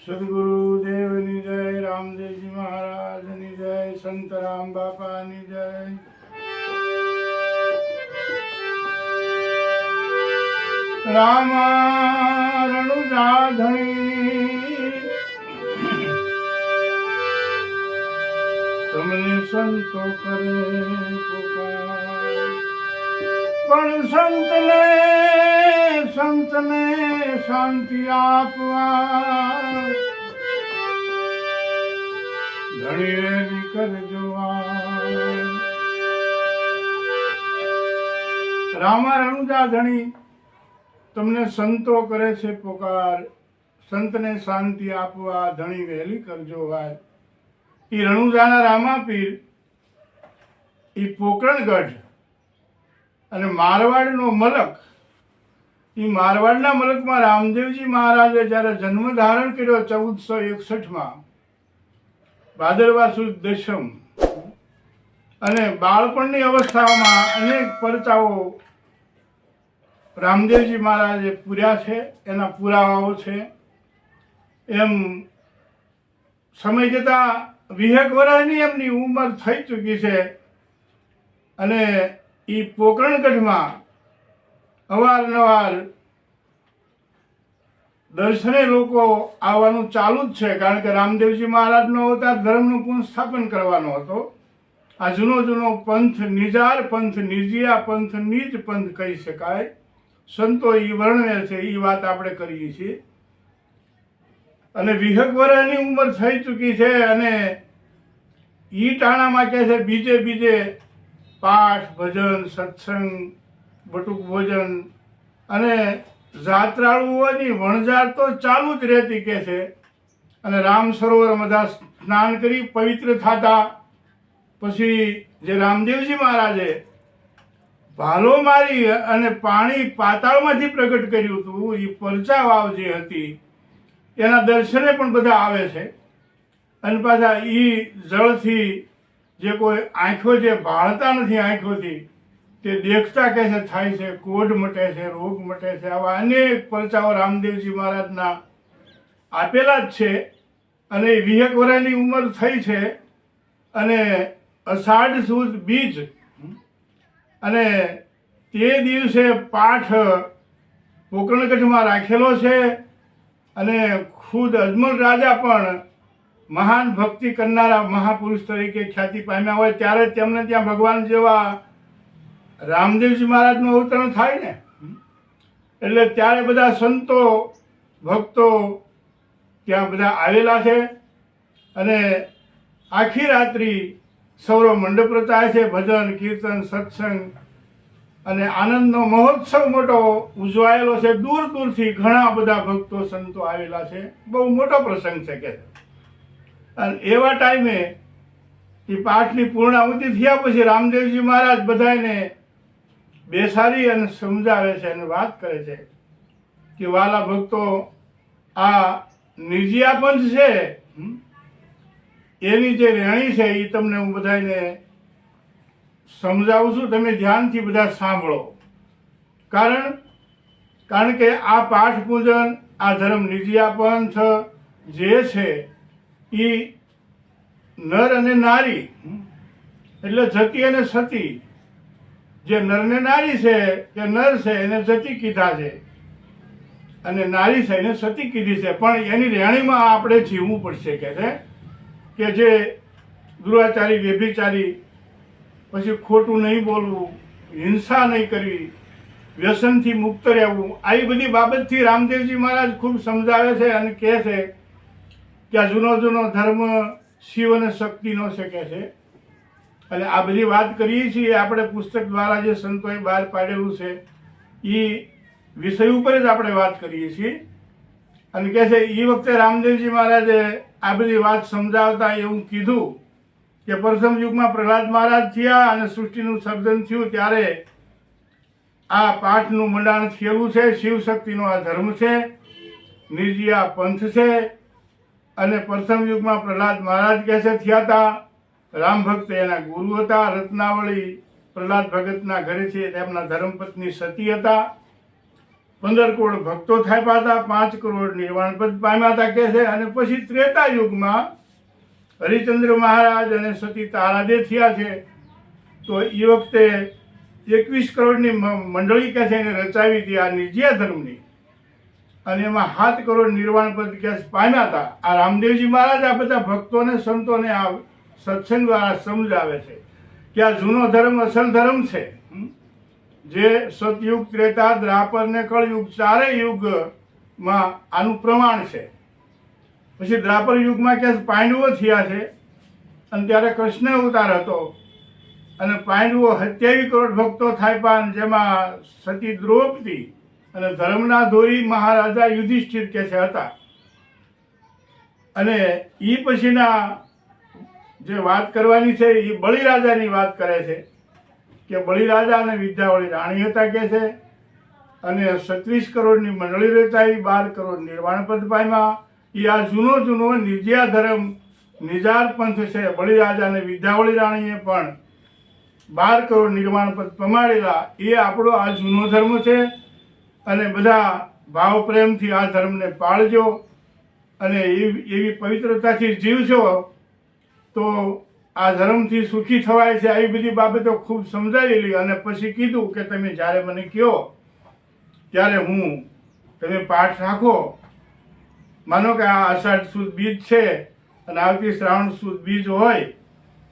સદગુરુદેવની જય, રામદેવજી મહારાજની જય, સંત રામ બાપાની જય. રામા રણુજાધણી તમને સંતો કરે પુકાર, પણ સંતને શાંતિ આપવા ધણી વેલી કરજો. રામા રણુજા ધણી તમને સંતો કરે છે પુકાર, સંતને શાંતિ આપવા ધણી વહેલી કરજો વાર. એ રણુજાના રામાપીર એ પોકરણગઢ અને મારવાડનો મલક, એ મારવાડના મલકમાં રામદેવજી મહારાજે જ્યારે જન્મ ધારણ કર્યો 1461માં ભાદરવા સુદ દશમ, અને બાળપણની અવસ્થામાં અનેક પરચાઓ રામદેવજી મહારાજે પૂર્યા છે, એના પુરાવાઓ છે. એમ સમય જતાં 20 વર્ષની એમની ઉંમર થઈ ચૂકી છે, અને એ પોકરણગઢમાં અવારનવાર દર્શને લોકો આવવાનું ચાલુ જ છે, કારણ કે રામદેવજી મહારાજનો અવતાર ધર્મનું પુનઃસ્થાપન કરવાનો હતો. આ જૂનો પંથ નિજાર પંથ, નિજિયા પંથ, નિજ પંથ કહી શકાય. સંતો એ વર્ણવે છે, એ વાત આપણે કરીએ છીએ. અને 20 વર્ષની ઉંમર થઈ ચૂકી છે, અને ઈ ટાણામાં કહે છે બીજે પાઠ, ભજન, સત્સંગ, બટુક ભોજન અને જાત્રાળુઓની વણઝાર તો ચાલુ જ રહેતી કહે છે. અને રામ સરોવર બધા સ્નાન કરી પવિત્ર થતા પછી જે રામદેવજી મહારાજે ભાલો મારી અને પાણી પાતાળમાંથી પ્રગટ કર્યું હતું, એ પરચા વાવ જે હતી એના દર્શને પણ બધા આવે છે. અને પાછા એ જળથી જે કોઈ આંખો જે ભાળતા નથી આંખોથી તે દેખતા કહે છે થાય છે, કોઢ મટે છે, રોગ મટે છે. આવા અનેક પરચાઓ રામદેવજી મહારાજના આપેલા જ છે. અને 20 વર્ષની ઉંમર થઈ છે, અને અષાઢ સુદ બીજ અને તે દિવસે પાઠ પોકરણગઢમાં રાખેલો છે. અને ખુદ અજમલ રાજા પણ મહાન ભક્તિ કરનારા મહાપુરુષ તરીકે ખ્યાતિ પામ્યા હોય ત્યારે તેમને ત્યાં ભગવાન જેવા રામદેવજી મહારાજનું અવતરણ થાય ને, એટલે ત્યારે બધા સંતો ભક્તો ત્યાં બધા આવેલા છે. અને આખી રાત્રિ સૌરો મંડપ રચાય છે, ભજન, કીર્તન, સત્સંગ અને આનંદનો મહોત્સવ મોટો ઉજવાયેલો છે. દૂર દૂરથી ઘણા બધા ભક્તો સંતો આવેલા છે. બહુ મોટો પ્રસંગ છે કે. અને એવા ટાઈમે એ પાઠની પૂર્ણાહુતિ થયા પછી રામદેવજી મહારાજ બધાને બેસાડી અને સમજાવે છે અને વાત કરે છે કે વાલા ભક્તો, આ નિજિયા પંથ છે એની જે રહેણી છે એ તમને હું બધાને સમજાવું છું, તમે ધ્યાનથી બધા સાંભળો. કારણ કે આ પાઠ પૂજન, આ ધર્મ નિજિયા પંથ જે છે એ નર અને નારી એટલે જતી અને સતી, જે નર ને નારી છે કે નર છે એને જતી કીધા છે અને નારી છે એને સતી કીધી છે. પણ એની રહેણીમાં આપણે જીવવું પડશે કે છે કે જે દુરાચારી, વ્યભિચારી, પછી ખોટું નહીં બોલવું, હિંસા નહીં કરવી, વ્યસનથી મુક્ત રહેવું, આવી બધી બાબતથી રામદેવજી મહારાજ ખૂબ સમજાવે છે અને કહે છે કે આ જૂનો ધર્મ શિવ અને શક્તિનો છે કે છે. અને આ બધી વાત કરીએ છીએ આપણે પુસ્તક દ્વારા જે સંતોએ બહાર પાડેલું છે એ વિષય ઉપર જ આપણે વાત કરીએ છીએ. અને કહે છે એ વખતે રામદેવજી મહારાજે આ બધી વાત સમજાવતા એવું કીધું કે પ્રથમ યુગમાં પ્રહલાદ મહારાજ થયા અને સૃષ્ટિનું સર્જન થયું ત્યારે આ પાઠનું મંડાણ થયેલું છે. શિવ શક્તિનો આ ધર્મ છે, નિર્જિયા પંથ છે. અને પ્રથમ યુગમાં પ્રહલાદ મહારાજ કહે છે થયા હતા. રામ ભક્ત એના ગુરુ હતા. રત્નાવળી પ્રહલાદ ભગતના ઘરે છે, તેમના ધર્મપત્ની સતી હતા. 15 કરોડ ભક્તો થાપ્યા હતા, 5 કરોડ નિર્વાણ પદ પામ્યા હતા કે છે. અને પછી ત્રેતા યુગમાં હરિચંદ્ર મહારાજ અને સતી તારાદે થયા છે. તો એ વખતે 21 કરોડની મંડળી કે છે એને રચાવી હતી આ નિજિયા ધર્મની, અને એમાં 7 કરોડ નિર્વાણ પદ કે પામ્યા હતા. આ રામદેવજી મહારાજ આ બધા ભક્તોને સંતોને આ સત્સંગ દ્વારા સમજાવે છે કે આ જૂનો ધર્મ અસલ ધર્મ છે, જે સતયુગ, ત્રેતા, દ્વાપર ને કળયુગ ચારેય યુગમાં આનું પ્રમાણ છે. પછી દ્વાપર યુગમાં કે પાંડવો થયા છે, અને ત્યારે કૃષ્ણ અવતાર હતો, અને પાંડવો 27 કરોડ ભક્તો થાપ્યા, જેમાં સતી દ્રૌપદી અને ધર્મના ધોરી મહારાજા યુધિષ્ઠિર કે છે હતા. અને એ પછીના જે વાત કરવાની છે એ બલિરાજાની વાત કરે છે કે બલિરાજા અને વિદ્યાવળી રાણી હતા કે છે, અને 36 કરોડની મંડળી રચાઈ, 12 કરોડ નિર્વાણ પદ પામ્યા. એ આ જૂનો નિજિયા ધર્મ નિજાર પંથ છે. બલિરાજા અને વિદ્યાવળી રાણીએ પણ 12 કરોડ નિર્વાણ પદ પમાડેલા. એ આપણો આ જૂનો ધર્મ છે, અને બધા ભાવ પ્રેમથી આ ધર્મને પાળજો અને એવી પવિત્રતાથી જીવશો તો આ ધર્મથી સુખી થવાય છે. આવી બધી બાબતો ખૂબ સમજાવેલી. અને પછી કીધું કે તમે જ્યારે મને કહો ત્યારે તમે પાઠ રાખો. માનો કે આ અષાઢ સુદ બીજ છે અને આવતી શ્રાવણ સુદ બીજ હોય,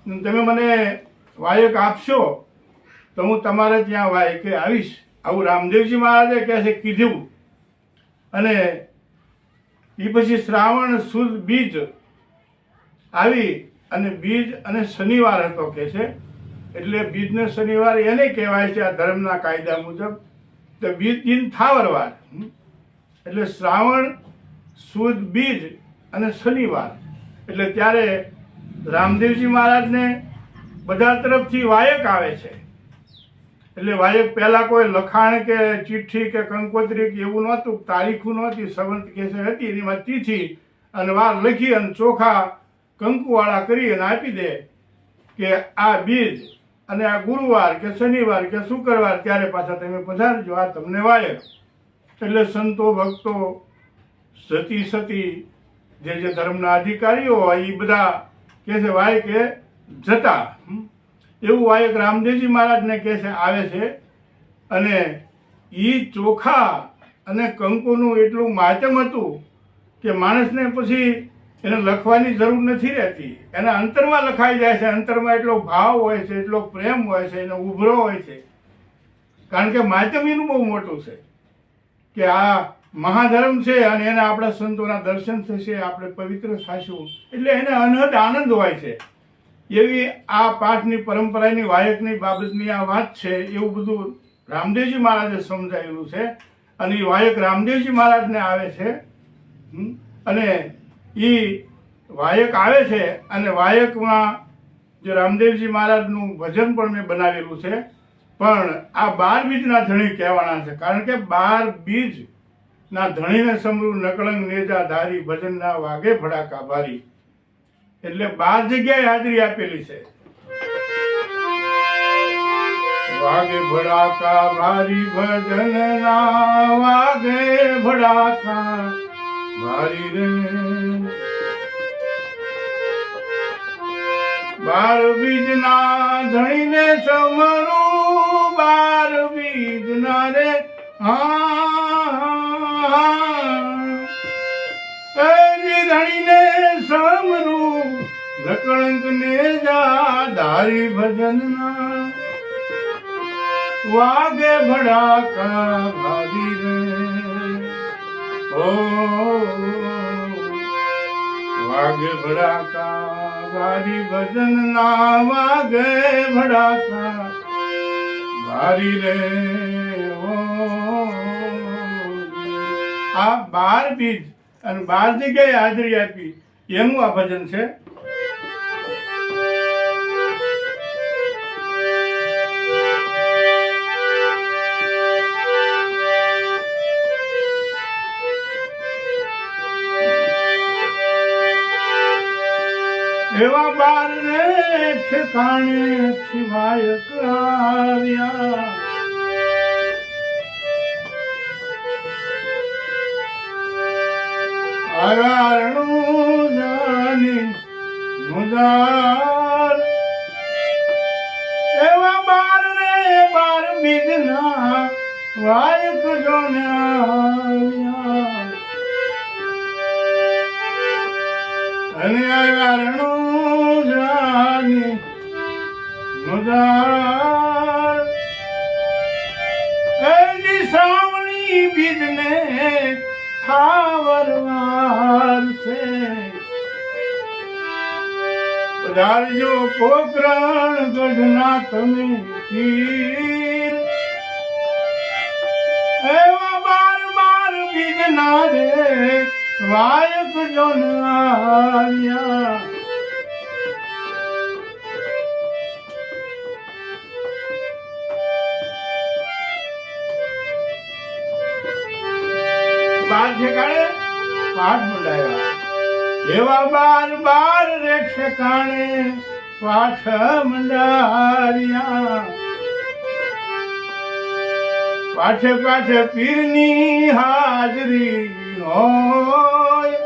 તમે મને વાયક આપશો તો હું તમારે ત્યાં વાયકે આવીશ. આવું રામદેવજી મહારાજે કહે છે કીધું. અને એ પછી શ્રાવણ સુદ બીજ આવી, અને બીજ અને શનિવાર હતો કે છે, એટલે બીજ ને શનિવાર એને કહેવાય છે આ ધર્મના કાયદા મુજબ. તો બીજ દિન થાવરવાર, એટલે શ્રાવણ સુદ બીજ અને શનિવાર, એટલે ત્યારે રામદેવજી મહારાજને બધા તરફથી વાયક આવે છે. એટલે વાયક પહેલા કોઈ લખાણ કે ચિઠ્ઠી કે કંકોત્રી કે એવું નહોતું, તારીખું નહોતી, સંવંત કે હતી, એમાં તિથિ અને વાર લખી અને ચોખા કંકુવાળા કરી અને આપી દે કે આ બીજ અને આ ગુરુવાર કે શનિવાર કે શુક્રવાર ત્યારે પાછા તમે પધારજો, આ તમને વાયક. એટલે સંતો ભક્તો સતી જે ધર્મના અધિકારીઓ હોય એ બધા કે છે વાયકે જતા. એવું વાયક રામદેવજી મહારાજને કે છે આવે છે. અને એ ચોખા અને કંકુનું એટલું માધ્યમ હતું કે માણસને પછી એને લખવાની જરૂર નથી રહેતી, એના અંતરમાં લખાઈ જાય છે. અંતરમાં એટલો ભાવ હોય છે, એટલો પ્રેમ હોય છે, એનો ઉભરો હોય છે, કારણ કે માધ્યમ એનું બહુ મોટું છે કે આ મહાધર્મ છે અને એના આપણા સંતોના દર્શન થશે, આપણે પવિત્ર થઈશું, એટલે એને અનહદ આનંદ હોય છે. એવી આ પાઠની પરંપરાની વાયકની બાબતની આ વાત છે. એવું બધું રામદેવજી મહારાજે સમજાવેલું છે. અને એ વાયક રામદેવજી મહારાજને આવે છે. અને એ વાયક આવે છે, અને વાયકમાં જે રામદેવજી મહારાજનું ભજન પણ મેં બનાવેલું છે. પણ આ 12 બીજના ધણી કહેવાના છે, કારણ કે 12 બીજના ધણીને સમરૂ નકળંગ નેજા ધારી ભજનના વાગે ભડાકા ભારી, એટલે 12 જગ્યાએ હાજરી આપેલી છે. વાગે ભડાકા ભારી ભજનના વાગે ભડાકા ભારી રે, 12 બીજના ધણીને સમરું, 12 બીજના રે ધણીને સમરું નકળંક ને જા ધારી ભજનના વાગે ભડાકા ભારી રે. ઓ વાગે ભડાકા ભારી ભજનના વાગે ભડાકા ભારી રે. આ 12 બીજ અને 12 જગ્યાએ હાજરી આપી એનું આ ભજન છે. એવા 12 ને ઠેકાણે થી વાયક આવ્યા, અગારણું જાની મુદાર એવા બાર રે બાર બીજના વાયક જોને આવ્યા અને અગારણું જાની મુદાર એજી સાવણી બીજને થાવરવાર છે પધારજો પોકરણ ગઢના તમે પીર એવા બાર બાર બીજના રે વાયક જોન આવ્યા બાર ઠેકાણે પાઠ મંડાયા એવા બાર બાર રે ઠેકાણે પાઠ મંડાર્યા પાઠે પાઠે પીરની હાજરી હોય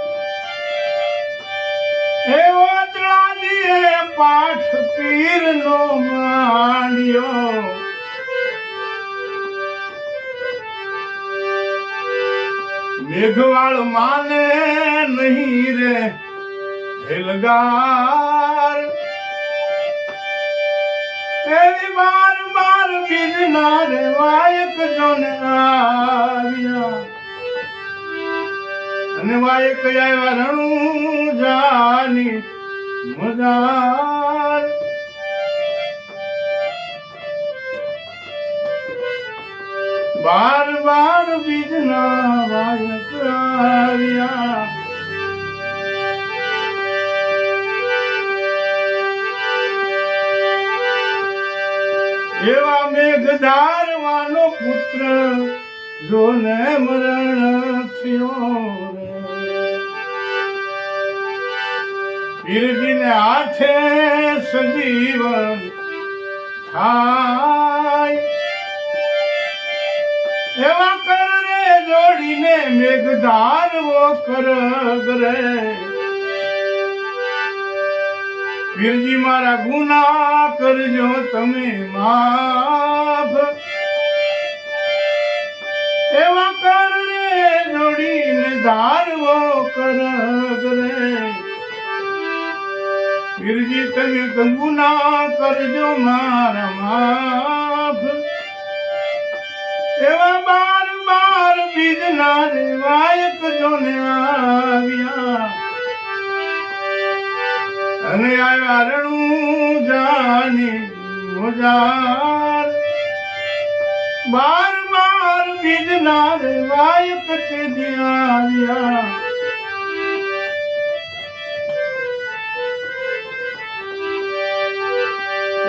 એવો ત્રાજીએ પાઠ પીરનો માંડ્યો મેઘવાળ માને નહીં રે હેલગાર એવી બાર બાર બીજના રે વાયક જોને આવ્યા અને વાયક આવ્યા રણું જાની મજાર બાર બાર બીજના વાયક આવ્યા એવા મેઘધારવાનો પુત્ર જોને મરણ થયો રે પીરજીને હાથે સજીવન થાય એવા કર રે જોડીને મેઘધારવો કર રે પીરજી મારા ગુના કરજો તમે માફ એવા કર રે જોડીને ધારવો કર રે પીરજી તમે ગુના કરજો મારા માફ એવા બાર બાર બીજના રે વાયક જોને આવ્યા અને આવ્યા રણું જાની મોજાર બાર બાર બીજના રે વાયક તે આવ્યા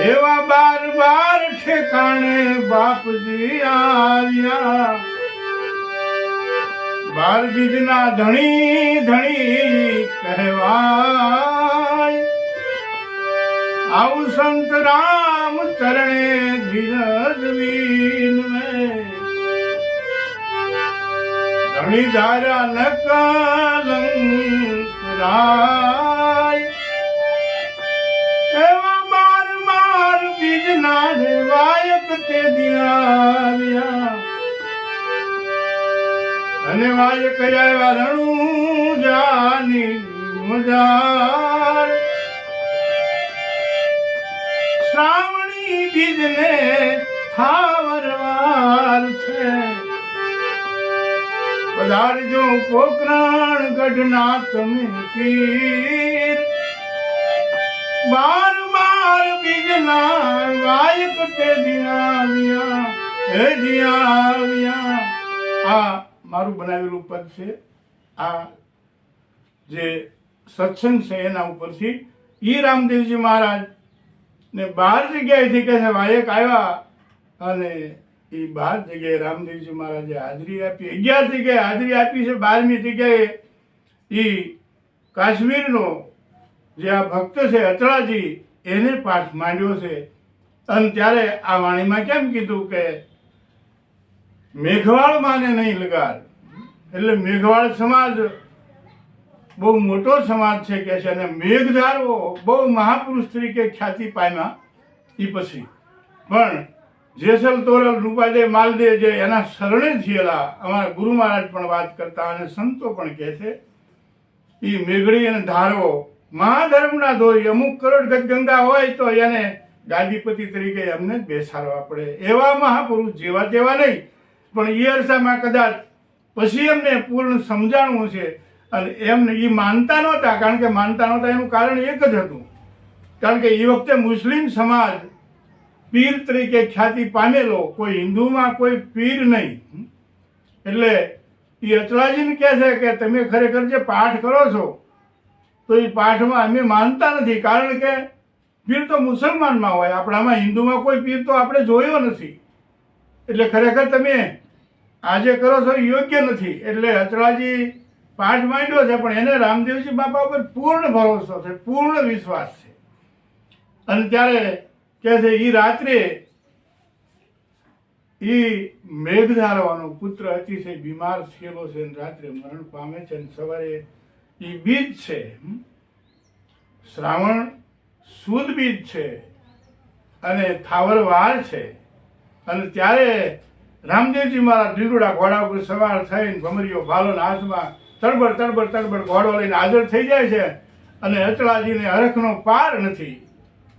એવા બાર બાર ઠેકાણે બાપજી આવ્યા બાર બીજના ધણી ધણી કહેવાય આવું સંત રામ ચરણે ધીરજ વીન મેં ધણી ધારા ન કલંક રાય એવા બાર બાર બીજના રે વાયક તે આવ્યા અને વાયક આવ્યા રણું જાની મજાર શ્રાવણી બીજને થાવરવાર છે પધારજો પોકરણ ગઢના તમે પીર બાર બાર બીજના વાયક તે આવ્યા હે આવ્યા આ મારું બનાવેલું પદ છે આ જે સત્સંગ છે એના ઉપરથી ઈ રામદેવજી મહારાજ ને 12 જગ્યાએથી કહે છે વાયક આવ્યા અને એ 12 જગ્યાએ રામદેવજી મહારાજે હાજરી આપી 11 જગ્યાએ હાજરી આપી છે 12મી જગ્યાએ એ કાશ્મીરનો જે આ ભક્ત છે અચળાજી એને પાઠ માંડ્યો છે અને ત્યારે આ વાણીમાં કેમ કીધું કે મેઘવાળ માને નહીં લગાડ એટલે મેઘવાળ સમાજ બહુ મોટો સમાજ છે કે છે, અને મેઘધારો બહુ મહાપુરુષ તરીકે ખ્યાતિ પામ્યા. એ પછી પણ જેસલ તોરલ રૂપાદે માલદે જે એના શરણે થયેલા અમારા ગુરુ મહારાજ પણ વાત કરતા અને સંતો પણ કહે છે, એ મેઘડી અને ધારો મહાધર્મના ધોરી અમુક કરોડ ગંગા હોય તો એને ગાદીપતિ તરીકે એમને જ બેસાડવા પડે. એવા મહાપુરુષ જેવા તેવા નહીં, પણ એ અરસામાં કદાચ પછી એમને પૂર્ણ સમજાણું છે. અને એમને એ માનતા નહોતા, કારણ કે માનતા નહોતા એનું કારણ એક જ હતું, કારણ કે એ વખતે મુસ્લિમ સમાજ પીર તરીકે ખ્યાતિ પામેલો, કોઈ હિન્દુમાં કોઈ પીર નહીં. એટલે એ અચલાજીને કહે છે કે તમે ખરેખર જે પાઠ કરો છો તો એ પાઠમાં અમે માનતા નથી, કારણ કે પીર તો મુસલમાનમાં હોય, આપણામાં હિન્દુમાં કોઈ પીર તો આપણે જોયો નથી. એટલે ખરેખર તમે આજે કરો છો એ યોગ્ય નથી. એટલે અચલાજી પાઠ માંડ્યો છે, પણ એને રામદેવજી બાપા ઉપર પૂર્ણ ભરોસો છે, પૂર્ણ વિશ્વાસ છે. અને ત્યારે કહે છે એ રાત્રે એ મેઘધારવાનો પુત્ર અતિશય બીમાર થયેલો છે, રાત્રે મરણ પામે છે, અને સવારે એ બીજ છે, શ્રાવણ સુદ બીજ છે અને થાવર વાર છે. અને ત્યારે રામદેવજી મારા ઢીંડુડા ઘોડા ઉપર સવાર થઈને ભમરીઓ ભાલો હાથમાં તડબડ તડબડ તડબડ ઘોડો લઈને હાજર થઈ જાય છે. અને અચલાજીને હરખનો પાર નથી.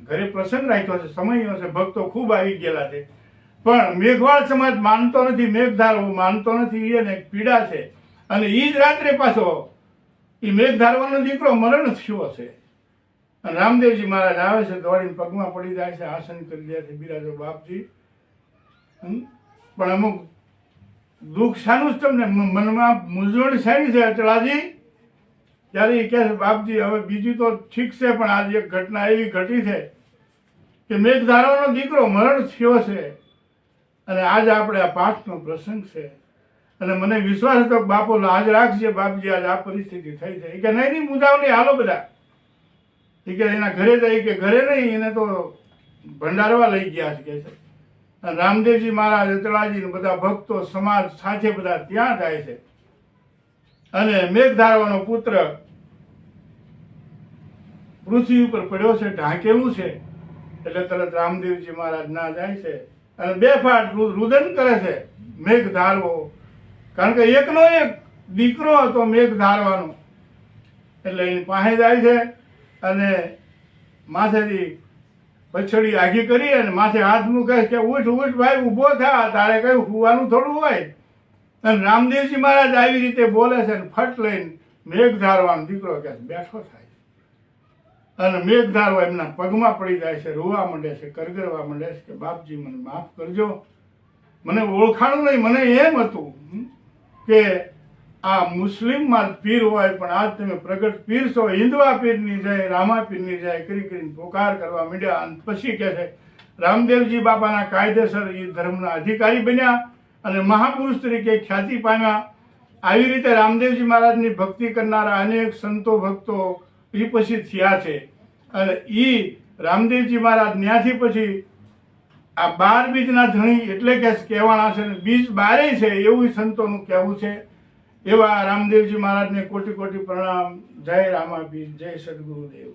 ઘરે પ્રસંગ રાખ્યો છે, સમય છે, ભક્તો ખૂબ આવી ગયેલા છે, પણ મેઘવાળ સમાજ માનતો નથી, મેઘધારો માનતો નથી. એને પીડા છે. અને એ જ રાત્રે પાછો એ મેઘધારવાનો દીકરો મરણ થયો છે. અને રામદેવજી મહારાજ આવે છે, દોડીને પગમાં પડી જાય છે, આસન કરી દે છે, બિરાજો બાપજી. પણ અમુક દુઃખ શાનું જ તમને મનમાં મૂંઝવણ શાની છે અચલાજી? ત્યારે એ કહે છે, બાપજી હવે બીજું તો ઠીક છે, પણ આજે એક ઘટના એવી ઘટી છે કે મેઘધારાનો દીકરો મરણ થયો છે, અને આજ આપણે આ પાઠનો પ્રસંગ છે, અને મને વિશ્વાસ હતો કે બાપો લાજ રાખજે બાપજી, આજ આ પરિસ્થિતિ થઈ છે. કે નહીં નહીં મુજાવ નહીં, હાલો બધા. એ કે એના ઘરે જાય, કે ઘરે નહીં, એને તો ભંડારવા લઈ ગયા છે કે છે. અને રામદેવજી મહારાજ, અચલાજી, બધા ભક્તો સમાજ સાથે બધા ત્યાં જાય છે. અને મેઘધારવાનો પુત્ર પૃથ્વી ઉપર પડ્યો છે, ઢાંકેલું છે. એટલે તરત રામદેવજી મહારાજ ના જાય છે અને બે ફાટ રુદન કરે છે મેઘ ધારવો, કારણ કે એકનો એક દીકરો હતો મેઘ ધારવાનો. એટલે એની પાસે જાય છે અને માથેથી પછડી આઘી કરી અને માથે હાથ મૂકે કે ઉઠ ઉઠ ભાઈ, ઊભો થા, તારે કઈ હોવાનું થોડું હોય. અને રામદેવજી મહારાજ આવી રીતે બોલે છે, અને ફટ લઈને મેઘ ધારવાનો દીકરો કે બેઠો થાય. અને મેઘધારો એમના પગમાં પડી જાય છે, રોવા માંડે છે, કરગરવા માંડે છે કે બાપજી મને માફ કરજો, મને ઓળખાણું નહીં, મને એમ હતું કે આ મુસ્લિમમાં પીર હોય, પણ આજ તમે પ્રગટ પીર છો. હિન્દવા પીરની જય, રામા પીરની જય કરી કરીને પોકાર કરવા માંડ્યા. અને પછી કહે છે રામદેવજી બાપાના કાયદેસર એ ધર્મના અધિકારી બન્યા અને મહાપુરુષ તરીકે ખ્યાતિ પામ્યા. આવી રીતે રામદેવજી મહારાજની ભક્તિ કરનારા અનેક સંતો ભક્તો એ પછી થયા છે. અને એ રામદેવજી મહારાજ ત્યાંથી પછી આ 12 બીજના ધણી એટલે કે કહેવાના છે, બીજ 12 છે એવું સંતોનું કહેવું છે. એવા રામદેવજી મહારાજને કોટી કોટી પ્રણામ. જય રામા બીજ, જય સદગુરુદેવ.